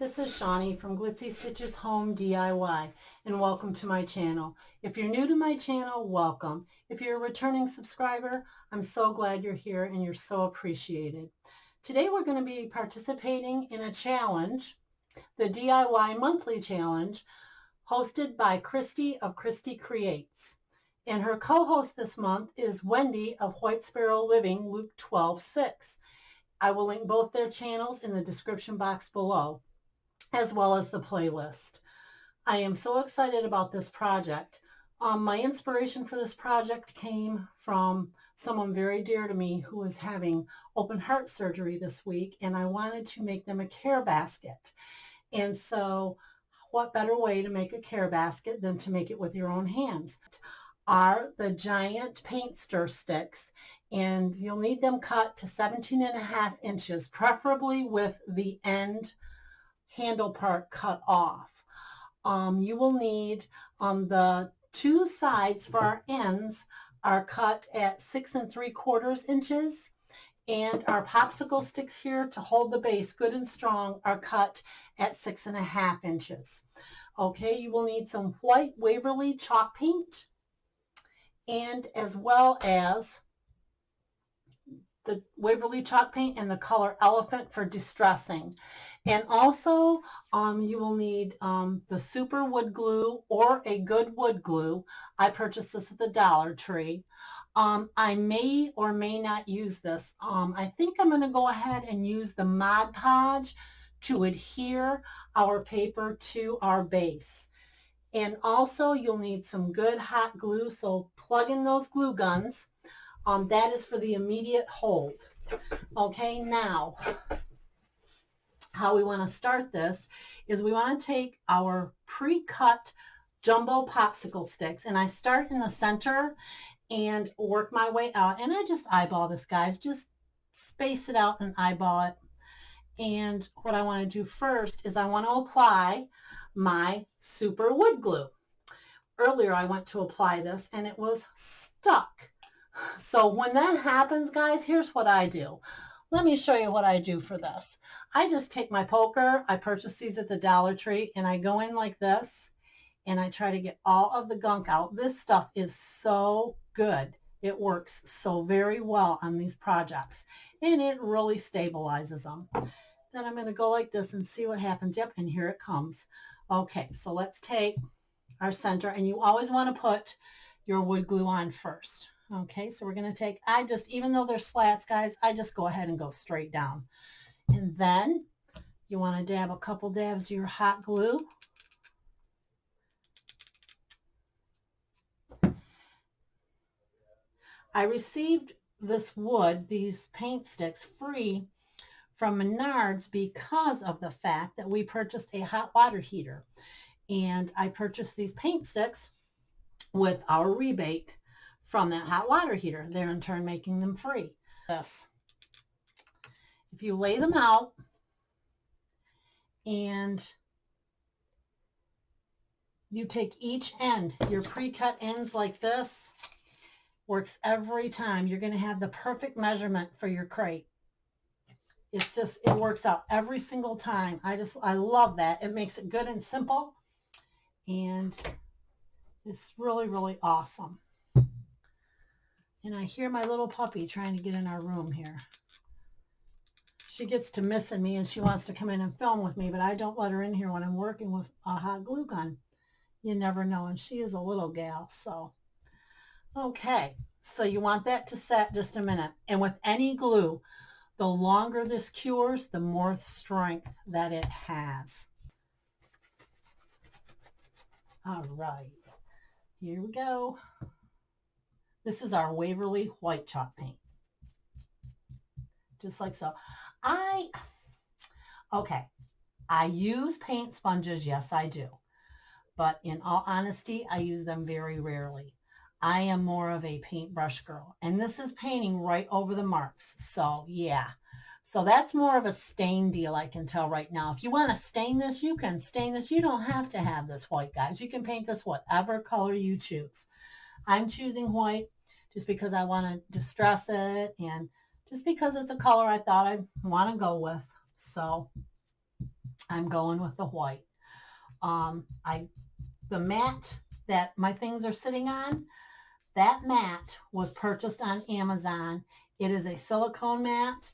This is Shawnee from Glitzy Stitches Home DIY, and welcome to my channel. If you're new to my channel, welcome. If you're a returning subscriber, I'm so glad you're here and you're so appreciated. Today we're going to be participating in a challenge, the DIY Monthly Challenge, hosted by Christi of Christi Creates. And her co-host this month is Wendy of White Sparrow Living, Luke 12:6. I will link both their channels in the description box below, as well as the playlist. I am so excited about this project. My inspiration for this project came from someone very dear to me who was having open heart surgery this week, and I wanted to make them a care basket. And so what better way to make a care basket than to make it with your own hands? Are the giant paint stir sticks, and you'll need them cut to 17.5 inches, preferably with the end handle part cut off. You will need the two sides for our ends are cut at 6 3/4 inches, and our popsicle sticks here to hold the base good and strong are cut at 6.5 inches. Okay, you will need some white Waverly chalk paint, and as well as the Waverly chalk paint and the color Elephant for distressing. And also you will need the super wood glue or a good wood glue. I purchased this at the Dollar Tree. I may or may not use this. I think I'm going to go ahead and use the Mod Podge to adhere our paper to our base. And also you'll need some good hot glue, so plug in those glue guns. That is for the immediate hold. Okay, now how we want to start this is we want to take our pre-cut jumbo popsicle sticks, and I start in the center and work my way out, and I just eyeball this, guys. Just space it out and eyeball it. And what I want to do first is I want to apply my super wood glue. Earlier I went to apply this and it was stuck. So when that happens, guys, here's what I do. Let me show you what I do for this. I just take my poker, I purchased these at the Dollar Tree, and I go in like this and I try to get all of the gunk out. This stuff is so good. It works so very well on these projects, and it really stabilizes them. Then I'm going to go like this and see what happens. Yep, and here it comes. Okay, so let's take our center, and you always want to put your wood glue on first. Okay, so we're going to take, even though they're slats, guys, I just go ahead and go straight down. And then you want to dab a couple dabs of your hot glue. I received this wood, these paint sticks, free from Menards because of the fact that we purchased a hot water heater. And I purchased these paint sticks with our rebate from that hot water heater, they're in turn making them free. This, if you lay them out and you take each end, your pre-cut ends like this, works every time. You're going to have the perfect measurement for your crate. It's just, it works out every single time. I love that. It makes it good and simple, and it's really, really awesome. And I hear my little puppy trying to get in our room here. She gets to missing me and she wants to come in and film with me, but I don't let her in here when I'm working with a hot glue gun. You never know, and she is a little gal, so. Okay, so you want that to set just a minute. And with any glue, the longer this cures, the more strength that it has. All right, here we go. This is our Waverly white chalk paint. Just like so. Okay, I use paint sponges, yes I do. But in all honesty, I use them very rarely. I am more of a paintbrush girl, and this is painting right over the marks. So yeah, so that's more of a stain deal, I can tell right now. If you want to stain this, you can stain this. You don't have to have this white, guys. You can paint this whatever color you choose. I'm choosing white just because I want to distress it, and just because it's a color I thought I want to go with. So I'm going with the white. The mat that my things are sitting on, that mat was purchased on Amazon. It is a silicone mat,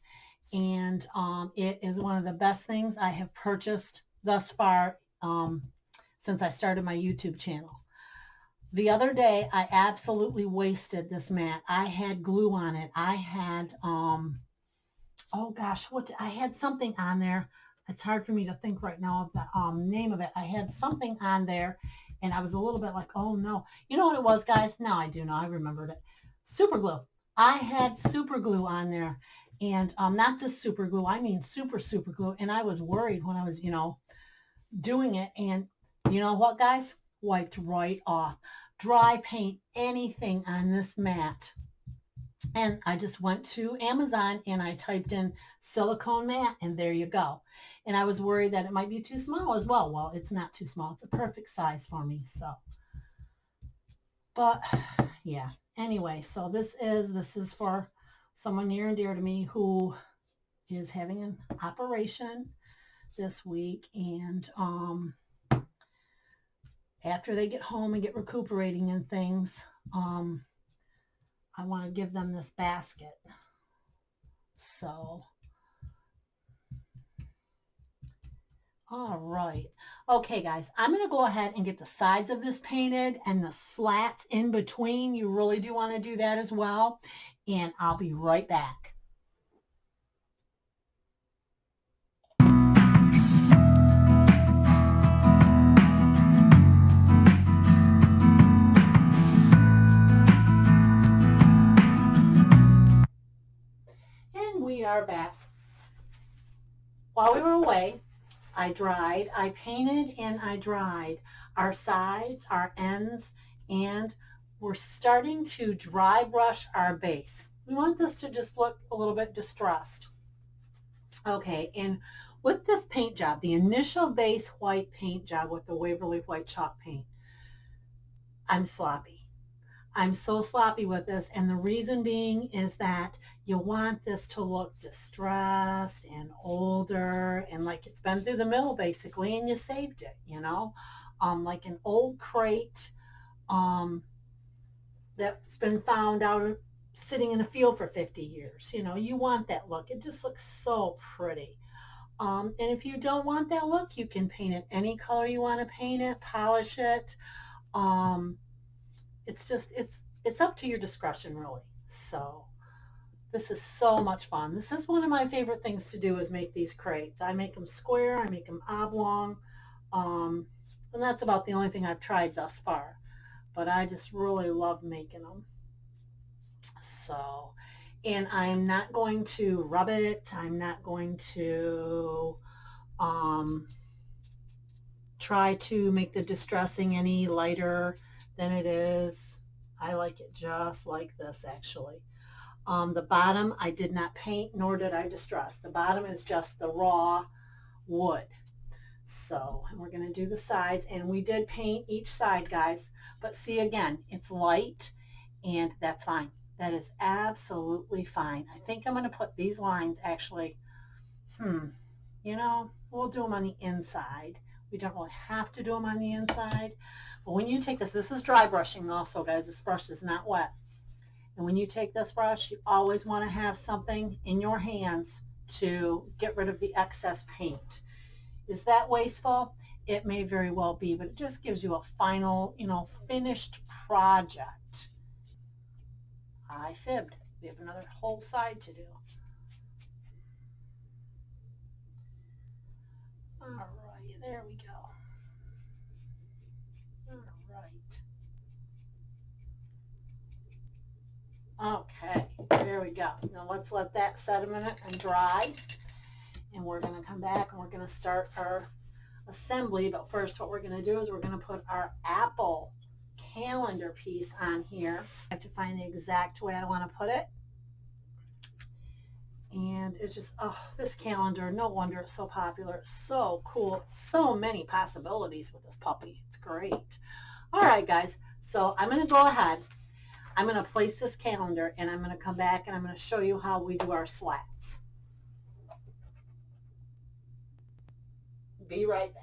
and it is one of the best things I have purchased thus far since I started my YouTube channel. The other day, I absolutely wasted this mat. I had glue on it. I had, oh gosh, I had something on there. It's hard for me to think right now of the name of it. I had something on there, and I was a little bit like, oh no. You know what it was, guys? Now I do know. I remembered it. Super glue. I had super glue on there, and not this super glue. I mean super glue. And I was worried when I was, doing it. And you know what, guys? Wiped right off. Dry paint anything on this mat. And I just went to Amazon and I typed in silicone mat, and there you go. And I was worried that it might be too small as well. Well, it's not too small. It's a perfect size for me. So, but yeah. Anyway, so this is for someone near and dear to me who is having an operation this week. And after they get home and get recuperating and things, I want to give them this basket. So, all right. Okay, guys, I'm going to go ahead and get the sides of this painted and the slats in between. You really do want to do that as well. And I'll be right back. And we are back. While we were away, I painted and I dried our sides, our ends, and we're starting to dry brush our base. We want this to just look a little bit distressed. Okay, and with this paint job, the initial base white paint job with the Waverly white chalk paint, I'm sloppy. I'm so sloppy with this, and the reason being is that you want this to look distressed and older and like it's been through the mill basically, and you saved it, like an old crate that's been found out sitting in a field for 50 years. You want that look. It just looks so pretty. And if you don't want that look, you can paint it any color you want to paint it, polish it. It's up to your discretion, really. So this is so much fun. This is one of my favorite things to do, is make these crates. I make them square, I make them oblong, and that's about the only thing I've tried thus far. But I just really love making them. So, and I'm not going to rub it. I'm not going to try to make the distressing any lighter than it is. I like it just like this, actually. The bottom I did not paint, nor did I distress. The bottom is just the raw wood. So, and we're going to do the sides, and we did paint each side, guys. But see, again, it's light, and that's fine. That is absolutely fine. I think I'm going to put these lines, actually, we'll do them on the inside. We don't really have to do them on the inside. But when you take this is dry brushing also, guys. This brush is not wet. And when you take this brush, you always want to have something in your hands to get rid of the excess paint. Is that wasteful? It may very well be, but it just gives you a final, finished project. I fibbed. We have another whole side to do. All right, there we go. All right. Okay, there we go. Now let's let that set a minute and dry. And we're going to come back and we're going to start our assembly. But first, what we're going to do is we're going to put our apple calendar piece on here. I have to find the exact way I want to put it. And it's just, oh, this calendar, no wonder it's so popular. It's so cool. So many possibilities with this puppy. It's great. All right, guys. So I'm going to go ahead. I'm going to place this calendar, and I'm going to come back and I'm going to show you how we do our slats. Be right back.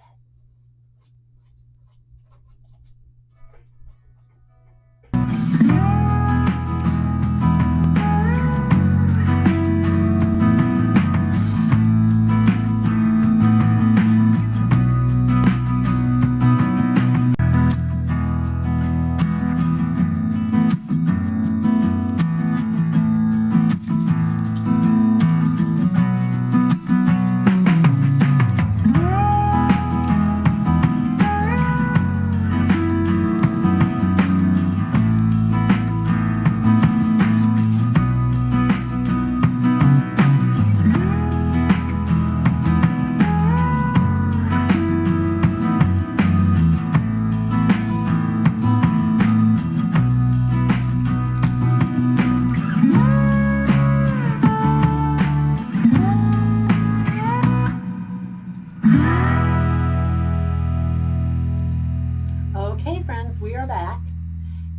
Okay, friends, we are back,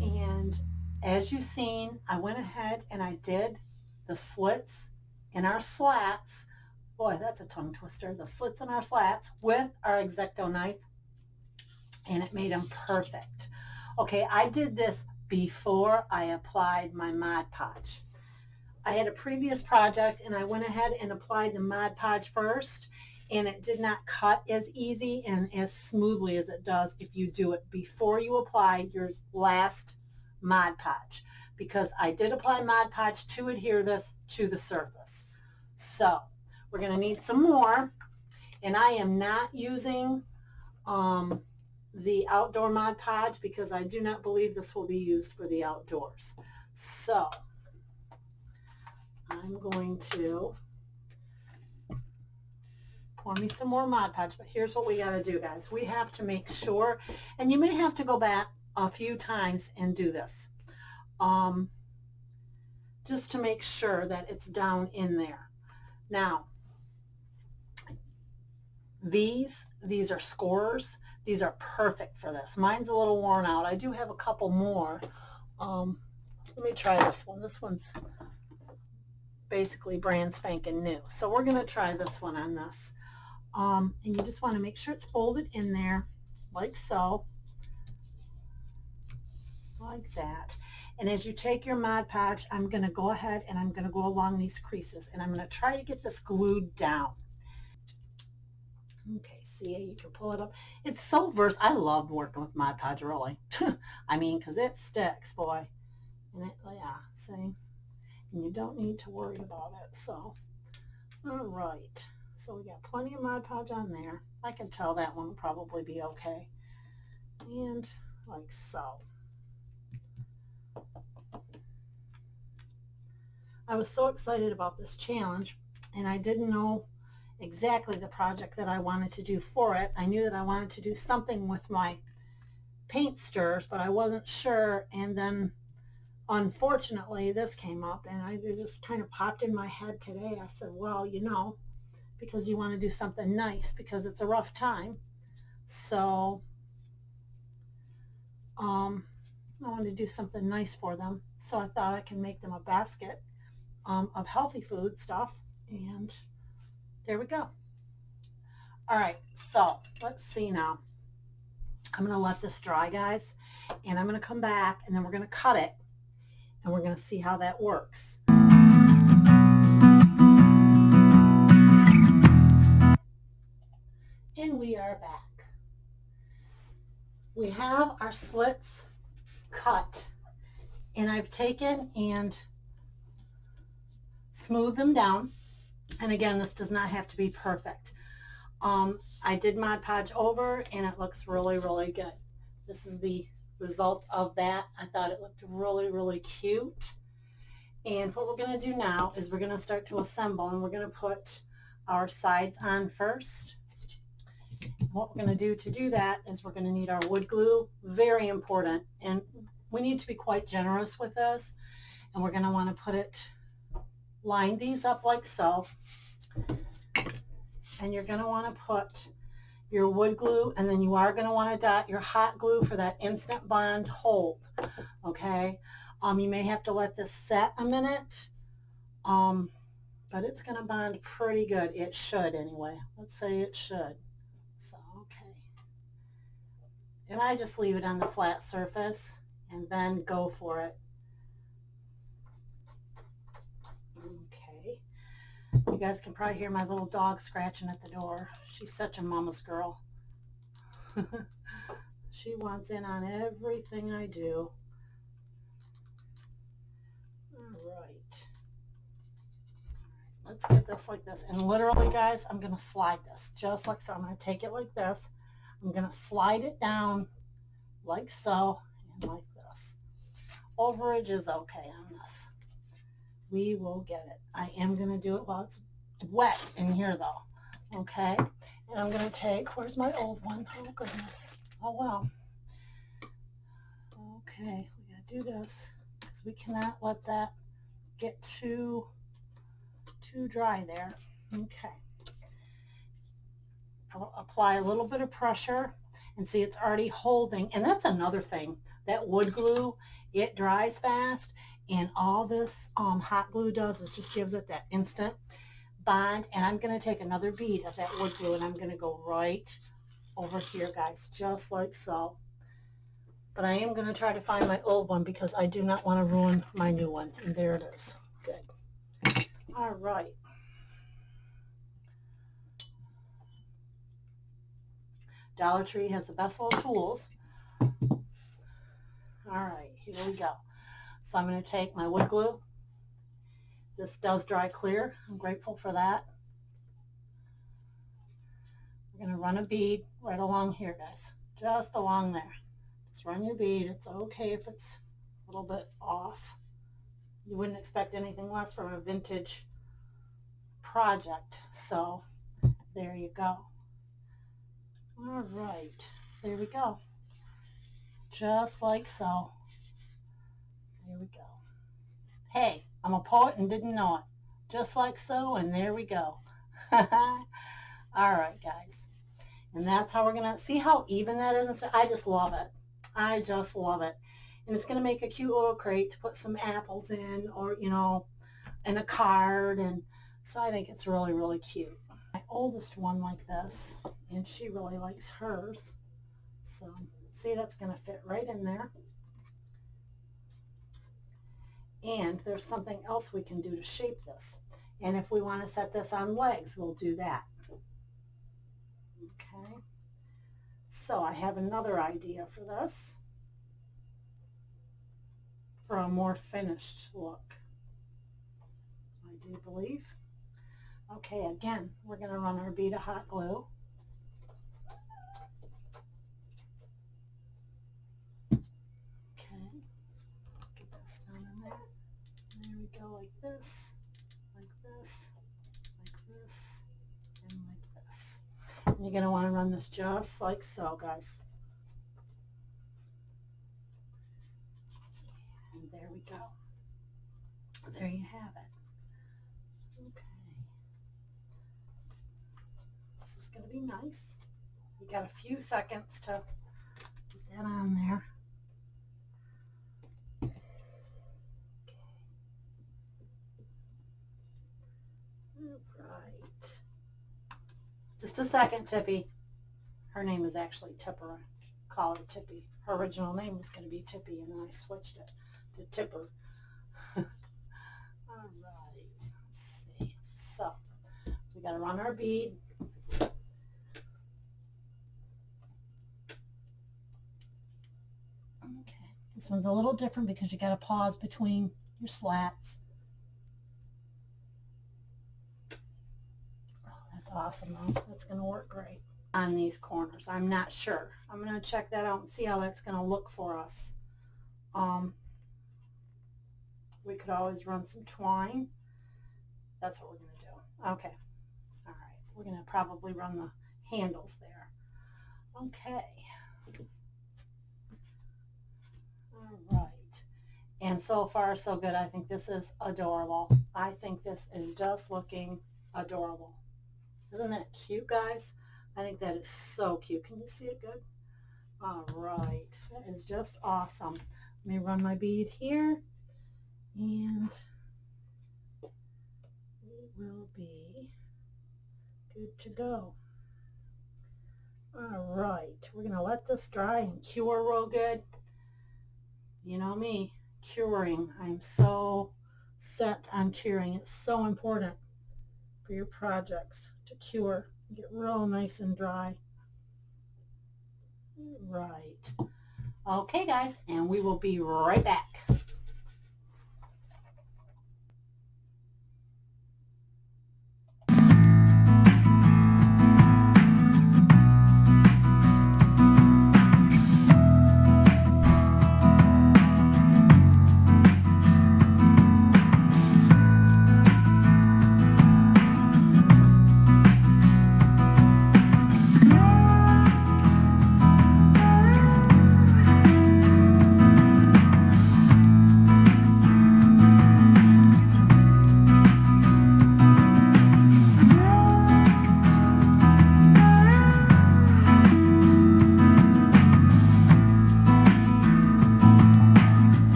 and as you've seen, I went ahead and I did the slits in our slats. Boy, that's a tongue twister. The slits in our slats with our X-Acto knife, and it made them perfect. Okay, I did this before I applied my Mod Podge. I had a previous project and I went ahead and applied the Mod Podge first, and it did not cut as easy and as smoothly as it does if you do it before you apply your last Mod Podge, because I did apply Mod Podge to adhere this to the surface. So we're going to need some more, and I am not using the outdoor Mod Podge because I do not believe this will be used for the outdoors. So I'm going to pour me some more Mod Podge, but here's what we got to do, guys. We have to make sure, and you may have to go back a few times and do this, just to make sure that it's down in there. Now, these are scorers. These are perfect for this. Mine's a little worn out. I do have a couple more. Let me try this one. This one's basically brand spanking new. So we're going to try this one on this. And you just want to make sure it's folded in there like so, like that. And as you take your Mod Podge, I'm going to go ahead and I'm going to go along these creases, and I'm going to try to get this glued down. Okay, see, you can pull it up. It's so versatile. I love working with Mod Podge, really. I mean, because it sticks, boy. And it, yeah, see? And you don't need to worry about it. So, all right. So we got plenty of Mod Podge on there. I can tell that one will probably be okay. And like so. I was so excited about this challenge, and I didn't know exactly the project that I wanted to do for it. I knew that I wanted to do something with my paint stirrers, but I wasn't sure, and then unfortunately this came up, and it just kind of popped in my head today. I said, well, you know, because you want to do something nice because it's a rough time, so I wanted to do something nice for them, so I thought I can make them a basket of healthy food stuff, and there we go. All right, so let's see now. I'm going to let this dry, guys, and I'm going to come back, and then we're going to cut it, and we're going to see how that works. And we are back. We have our slits cut, and I've taken and smoothed them down. And again, this does not have to be perfect. I did Mod Podge over, and it looks really, really good. This is the result of that. I thought it looked really, really cute. And what we're going to do now is we're going to start to assemble, and we're going to put our sides on first. What we're going to do that is we're going to need our wood glue. Very important, and we need to be quite generous with this. And we're going to want to put it, line these up like so, and you're going to want to put your wood glue, and then you are going to want to dot your hot glue for that instant bond hold. Okay, you may have to let this set a minute, but it's going to bond pretty good. It should anyway. Let's say it should. And I just leave it on the flat surface and then go for it. Okay. You guys can probably hear my little dog scratching at the door. She's such a mama's girl. She wants in on everything I do. All right. Let's get this like this. And literally, guys, I'm going to slide this just like so. I'm going to take it like this. I'm going to slide it down like so and like this. Overage is okay on this. We will get it. I am going to do it while it's wet in here, though. Okay? And I'm going to take, where's my old one? Oh, goodness. Oh, wow. Okay, we got to do this because we cannot let that get too dry there. Okay. I'll apply a little bit of pressure and see it's already holding. And that's another thing. That wood glue, it dries fast, and all this hot glue does is just gives it that instant bond. And I'm going to take another bead of that wood glue and I'm going to go right over here, guys, just like so. But I am going to try to find my old one because I do not want to ruin my new one. And there it is. Good. All right. Dollar Tree has the best little tools. All right, here we go. So I'm going to take my wood glue. This does dry clear. I'm grateful for that. We're going to run a bead right along here, guys. Just along there. Just run your bead. It's okay if it's a little bit off. You wouldn't expect anything less from a vintage project. So there you go. All right, there we go. Just like so. There we go. Hey, I'm a poet and didn't know it. Just like so, and there we go. All right, guys. And that's how we're going to see how even that is. I just love it. I just love it. And it's going to make a cute little crate to put some apples in, or, you know, in a card. And so I think it's really, really cute. My oldest one like this, and she really likes hers. So see, that's going to fit right in there. And there's something else we can do to shape this. And if we want to set this on legs, we'll do that. Okay. So I have another idea for this, for a more finished look, I do believe. Okay, again, we're going to run our bead of hot glue. Okay, get this down in there. There we go, like this, like this, like this, and like this. And you're going to want to run this just like so, guys. And there we go. There you have it. Okay. This is going to be nice. We got a few seconds to get that on there. Right. Just a second, Tippy. Her name is actually Tipper. I call her Tippy. Her original name was going to be Tippy, and then I switched it to Tipper. All right. Let's see. So we got to run our bead. Okay. This one's a little different because you got to pause between your slats. That's awesome, though. That's going to work great on these corners. I'm not sure. I'm going to check that out and see how that's going to look for us. We could always run some twine. That's what we're going to do. Okay. All right. We're going to probably run the handles there. Okay. All right. And so far, so good. I think this is adorable. I think this is just looking adorable. Isn't that cute, guys? I think that is so cute. Can you see it good? All right. That is just awesome. Let me run my bead here, and we will be good to go. All right, we're going to let this dry and cure real good. You know me, curing. I'm so set on curing. It's so important for your projects to cure. Get real nice and dry. Right. Okay, guys, and we will be right back.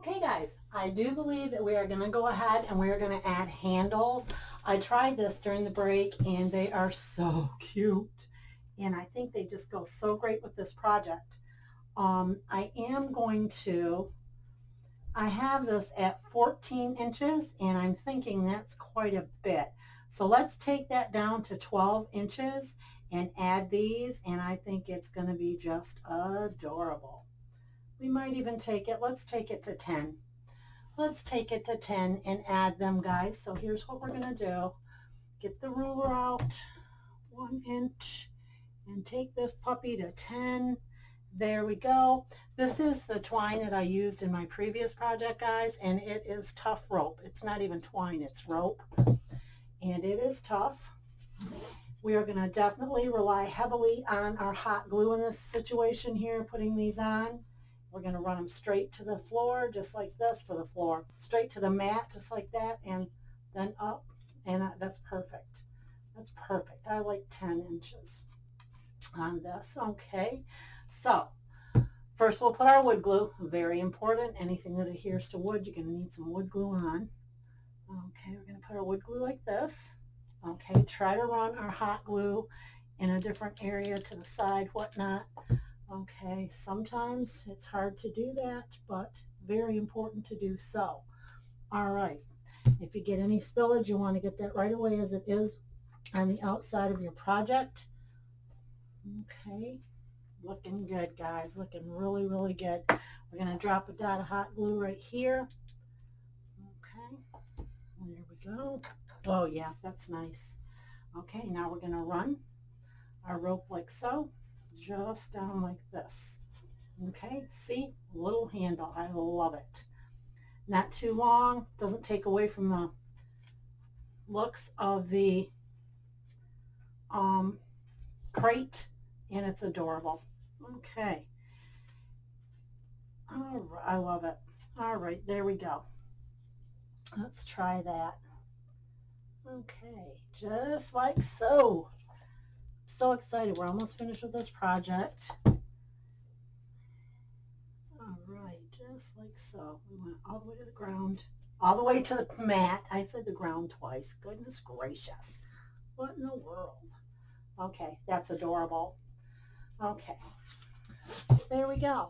Okay, guys, I do believe that we are going to go ahead and we are going to add handles. I tried this during the break and they are so cute, and I think they just go so great with this project. I am going to, I have this at 14 inches and I'm thinking that's quite a bit. So let's take that down to 12 inches and add these, and I think it's going to be just adorable. We might even take it, let's take it to 10. Let's take it to 10 and add them, guys. So here's what we're going to do. Get the ruler out, 1 inch, and take this puppy to 10. There we go. This is the twine that I used in my previous project, guys, and it is tough rope. It's not even twine, it's rope, and it is tough. We are going to definitely rely heavily on our hot glue in this situation here, putting these on. We're going to run them straight to the floor, just like this for the floor. Straight to the mat, just like that, and then up. And that's perfect. That's perfect. I like 10 inches on this. Okay, so first we'll put our wood glue. Very important. Anything that adheres to wood, you're going to need some wood glue on. Okay, we're going to put our wood glue like this. Okay, try to run our hot glue in a different area to the side, whatnot. Okay, sometimes it's hard to do that, but very important to do so. All right, if you get any spillage, you want to get that right away as it is on the outside of your project. Okay, looking good, guys, looking really, really good. We're going to drop a dot of hot glue right here. Okay, there we go. Oh yeah, that's nice. Okay, now we're going to run our rope like so. Just down like this. Okay, see, little handle. I love it. Not too long, doesn't take away from the looks of the crate, and it's adorable. Okay, all right, I love it. All right, there we go. Let's try that. Okay, just like so. So excited. We're almost finished with this project. All right, just like so. We went all the way to the ground, all the way to the mat. I said the ground twice. Goodness gracious. What in the world? Okay, that's adorable. Okay, there we go.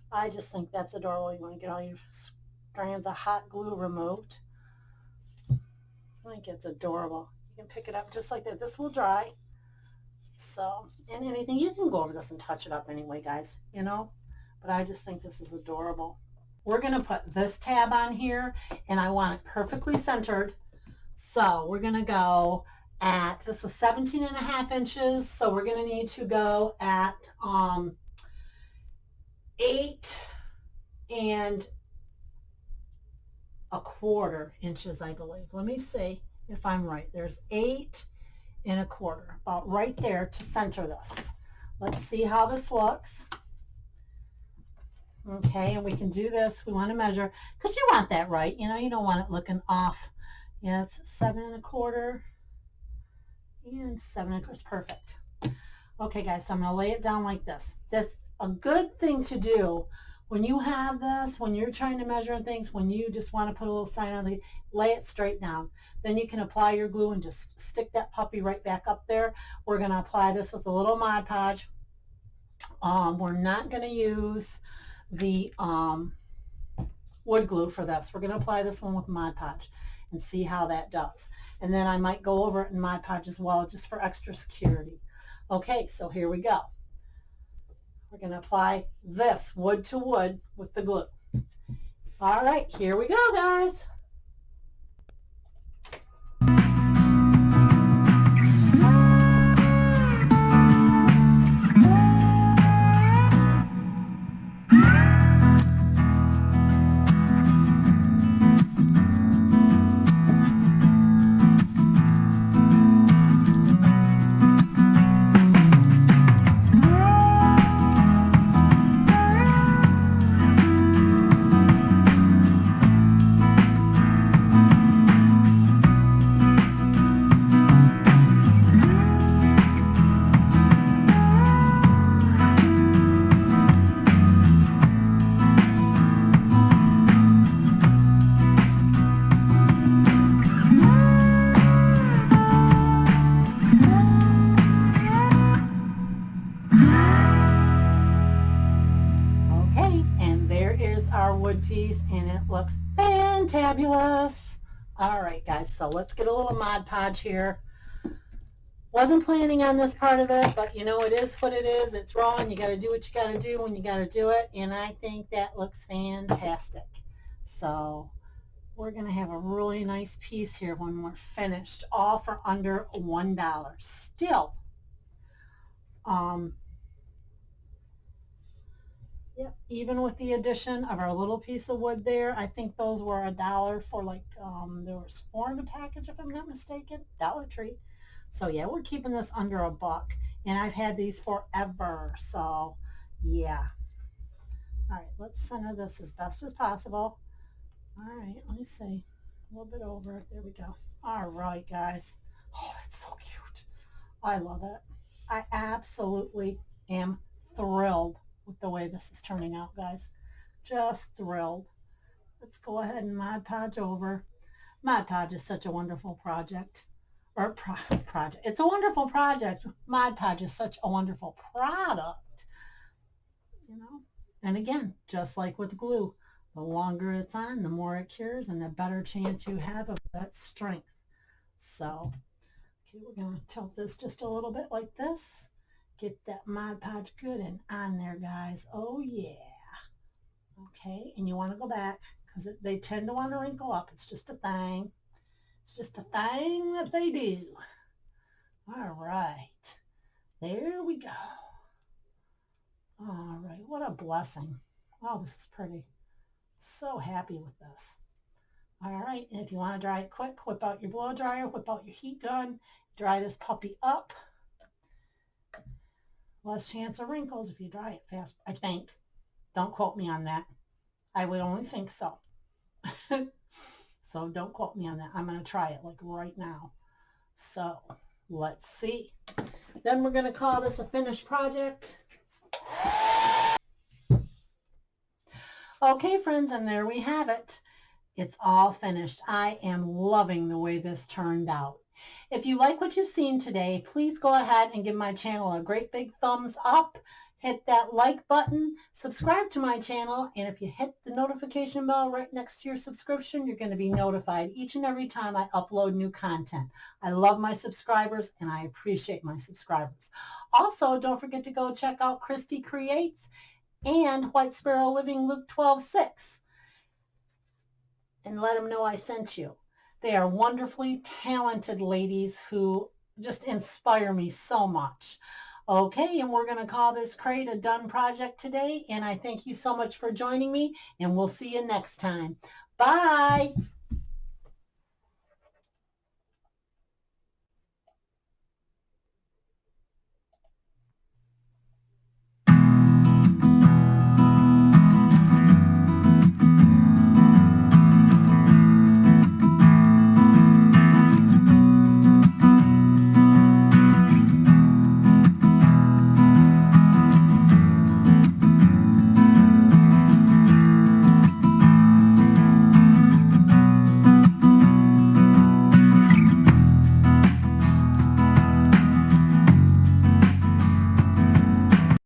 I just think that's adorable. You want to get all your strands of hot glue removed. I think it's adorable. You can pick it up just like that. This will dry. So, and anything, you can go over this and touch it up anyway, guys, you know, but I just think this is adorable. We're going to put this tab on here, and I want it perfectly centered. So we're going to go at, this was 17.5 inches, so we're going to need to go at 8 1/4 inches, I believe. Let me see if I'm right. There's 8 1/4, about right there to center this. Let's see how this looks. Okay, and we can do this. We want to measure, because you want that right. You know, you don't want it looking off. Yeah, it's 7 1/4 and 7 1/4 is perfect. Okay, guys, so I'm going to lay it down like this. That's a good thing to do When you have this, when you're trying to measure things, when you just want to put a little sign on the, lay it straight down. Then you can apply your glue and just stick that puppy right back up there. We're going to apply this with a little Mod Podge. We're not going to use the wood glue for this. We're going to apply this one with Mod Podge and see how that does. And then I might go over it in Mod Podge as well, just for extra security. Okay, so here we go. We're going to apply this wood to wood with the glue. All right, here we go, guys. Our wood piece, and it looks fantabulous. All right, guys, so let's get a little Mod Podge here. Wasn't planning on this part of it, but you know, it is what it is. It's raw, and you got to do what you got to do when you got to do it, and I think that looks fantastic. So we're going to have a really nice piece here when we're finished, all for under $1. Still, yep, even with the addition of our little piece of wood there, I think those were $1 for like, there was 4 in the package if I'm not mistaken, Dollar Tree. So yeah, we're keeping this under $1, and I've had these forever, so yeah. All right, let's center this as best as possible. All right, let me see, a little bit over it, there we go. All right, guys. Oh, that's so cute. I love it. I absolutely am thrilled with the way this is turning out, guys. Just thrilled. Let's go ahead and Mod Podge over. Mod Podge is such a wonderful project. Or project. It's a wonderful project. Mod Podge is such a wonderful product. You know? And again, just like with glue, the longer it's on, the more it cures, and the better chance you have of that strength. So, okay, we're going to tilt this just a little bit like this. Get that Mod Podge good and on there, guys. Oh, yeah. Okay, and you want to go back because they tend to want to wrinkle up. It's just a thing. It's just a thing that they do. All right. There we go. All right. What a blessing. Oh, this is pretty. So happy with this. All right. And if you want to dry it quick, whip out your blow dryer, whip out your heat gun, dry this puppy up. Less chance of wrinkles if you dry it fast, I think. Don't quote me on that. I would only think so. So don't quote me on that. I'm going to try it like right now. So let's see. Then we're going to call this a finished project. Okay, friends, and there we have it. It's all finished. I am loving the way this turned out. If you like what you've seen today, please go ahead and give my channel a great big thumbs up. Hit that like button, subscribe to my channel, and if you hit the notification bell right next to your subscription, you're going to be notified each and every time I upload new content. I love my subscribers, and I appreciate my subscribers. Also, don't forget to go check out Christi Creates and White Sparrow Living Luke 12:6 and let them know I sent you. They are wonderfully talented ladies who just inspire me so much. Okay, and we're going to call this crate a done project today, and I thank you so much for joining me, and we'll see you next time. Bye!